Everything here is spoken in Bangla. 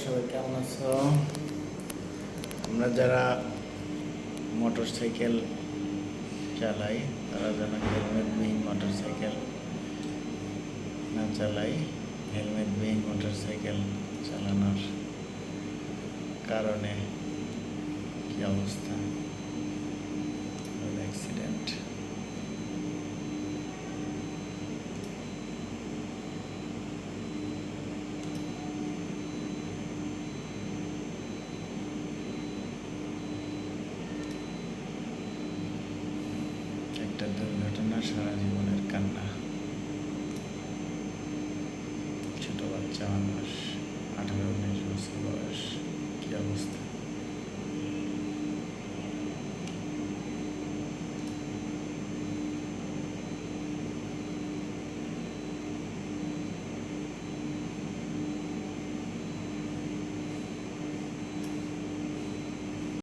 সবাই কেমন আছো? আমরা যারা মোটর সাইকেল চালাই তারা যেন হেলমেটবিহীন মোটর সাইকেল না চালাই। হেলমেটবিহীন মোটর সাইকেল চালানোর কারণে কি অবস্থা, অ্যাক্সিডেন্ট। একটা দুর্ঘটনা সারা জীবনের কান্না। ছোট বাচ্চা মানুষ, 18-19 বছর বয়স, কি অবস্থা।